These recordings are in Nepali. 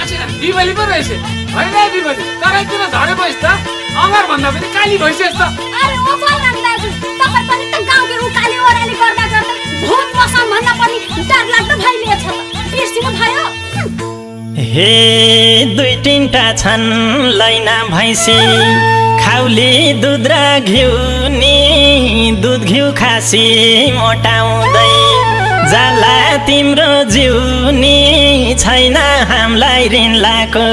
बिबली पो रहेछ होइन बिबली कराइतिर झरे भइस त अमर भन्दा पनि काली भइसस् त अरे ओ फलाम दाजु तपाई पनि त गाउँको उकाली ओराली गर्दा गर्दा भूत मसन भन्दा पनि डर लाग्दो भइलिएछ त बिर्सिनु भयो हे दुई तीनटा छन् लैना भैँसी खाउली दुध र घिउ नि दुध घिउ खासी मोटाउँदै जाला तिम्रो जिउ नि छैन हामीलाई ऋण लाको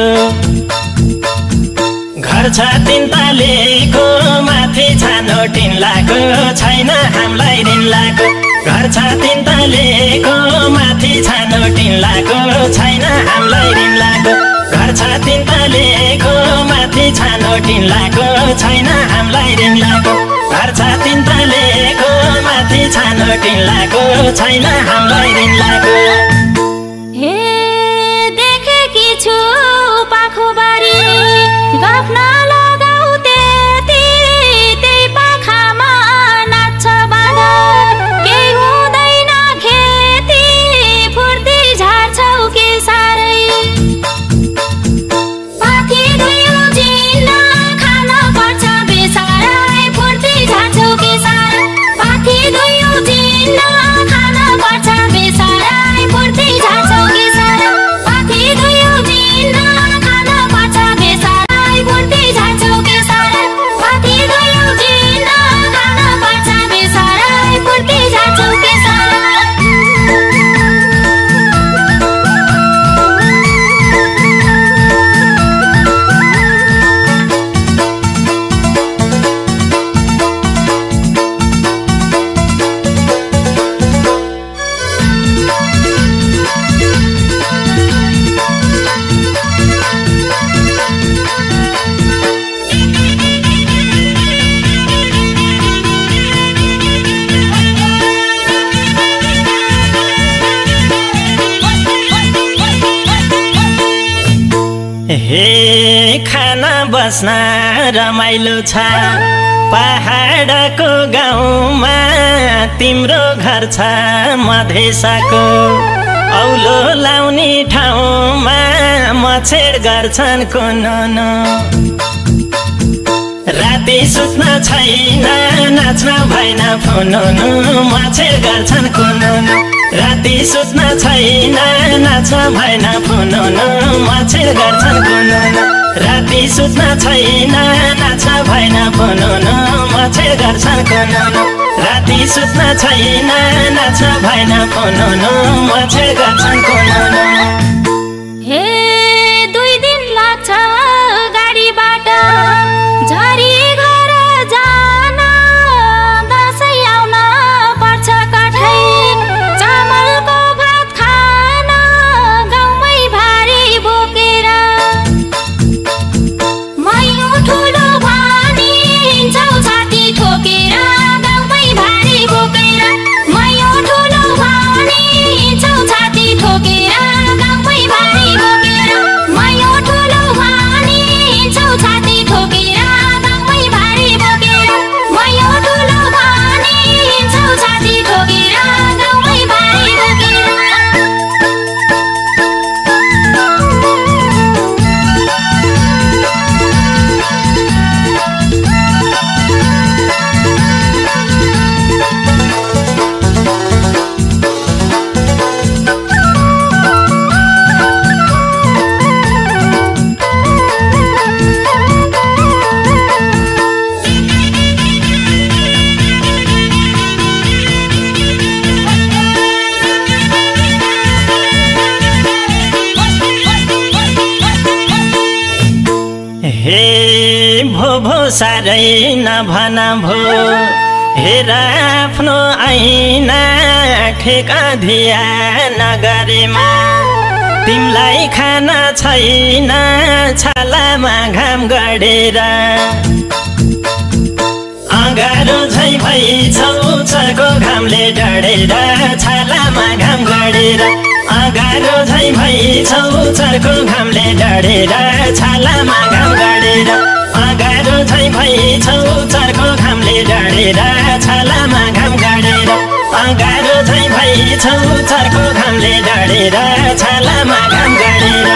घर छ तिन तलेको माथि छानो टिन लाको छैन हामीलाई ऋण लाको घर छ तिन तलेको माथि छानो टिन लाको छैन हामीलाई ऋण लाको घर छ तिन तलेको माथि छानो टिन लाको छैन हामीलाई ऋण लाको घर छ तिन तलेको माथि छानो टिन लाको छैन हामीलाई ऋण लाको हे देखेकी छु पाखोबारी गफ नलगाउ त्यही पाखामा नाच्छ बाँदर केही हुँदैन खेती फुर्ती झार्छौ के साह्रै पाथी दुयो जिल्ल खान पर्छ बेसारै फुर्ती झार्छौ के साह्रै पाथी दुयो जिल्ल खान पर्छ बेसारै फुर्ती झार्छौ के साह्रै पाथी दुयो जिल्ल खान पर्छ बेसारै फुर्ती झार्छौ के साह्रै पाथी दुयो जिल्ल खान पर्छ बेसारै फुर्ती झार्छौ के हे खाना बस्न रमाइलो छ पहाडको गाउँमा तिम्रो घर छ मधेसको औलो लाउने ठाउँमा मछेड गर्छन् कुन राति सुत्न छैन नाच्न भएन फुनुनु मछेड गर्छन् कुन राति सुत्न छैन नाच्न भएन फुनुनु मछेड गर्छन् कुनुनु राति सुत्न छैन नाच्न भएन फुनुनु मछेड गर्छन् कुनुनु राति सुत्न छैन नाच्न भएन फुनुनु मछेड गर्छन् कुनुनु हे 2 दिन लाग्छ गाडीबाट झरी घर जान दसैँ आउन पर्छ कठै चामलको भात खान गाउँमै भारी बोकेर मैयो ठुलो भनिन्छौ छाती ठोकेर गाउँमै भारी बोकेर मैयो ठुलो भनिन्छौ छाती ठोकेर गाउँमै भारी बोकेर मैयो ठुलो भनिन्छौ छाती ठोकेर गाउँमै भारी बोकेर मैयो ठुलो भनिन्छौ छाती ठोकेर गाउँमै भारी बोकेर हे भो साह्रै नभन भो हेर आफ्नो ऐना ठेका धिया नगरेमा तिमलाई खाना छैन छालामा घाम गडेर अँगारो झै भई छौछको घामले डढेर छालामा घाम गडेर अँगारो झै भई छौछको घामले डढेर छालामा घाम गडेर अँगारो झै भई छौछको घामले डढेर छालामा घाम गडेर अँगारो झै भई छौछको घामले डढेर छालामा घाम गडेर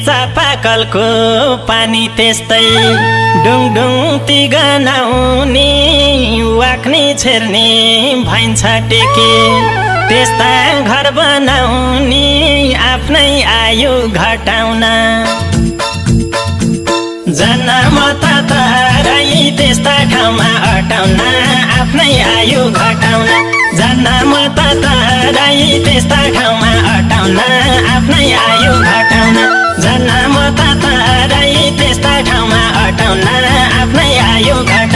चापाकलको पानी त्यस्तै डुङडुङ ती गनाउने वाक्ने छेर्ने भइन्छ टेके त्यस्ता घर बनाउने आफ्नै आयु घटाउन जन्म त तराई त्यस्ता ठाउँमा अटाउन आफ्नै आयु घटाउन जन्म त तराई त्यस्ता ठाउँमा अटाउन आफ्नै आयु घटाउन जन्म त तराई त्यस्ता ठाउँमा अटाउन आफ्नै आयु घटाउन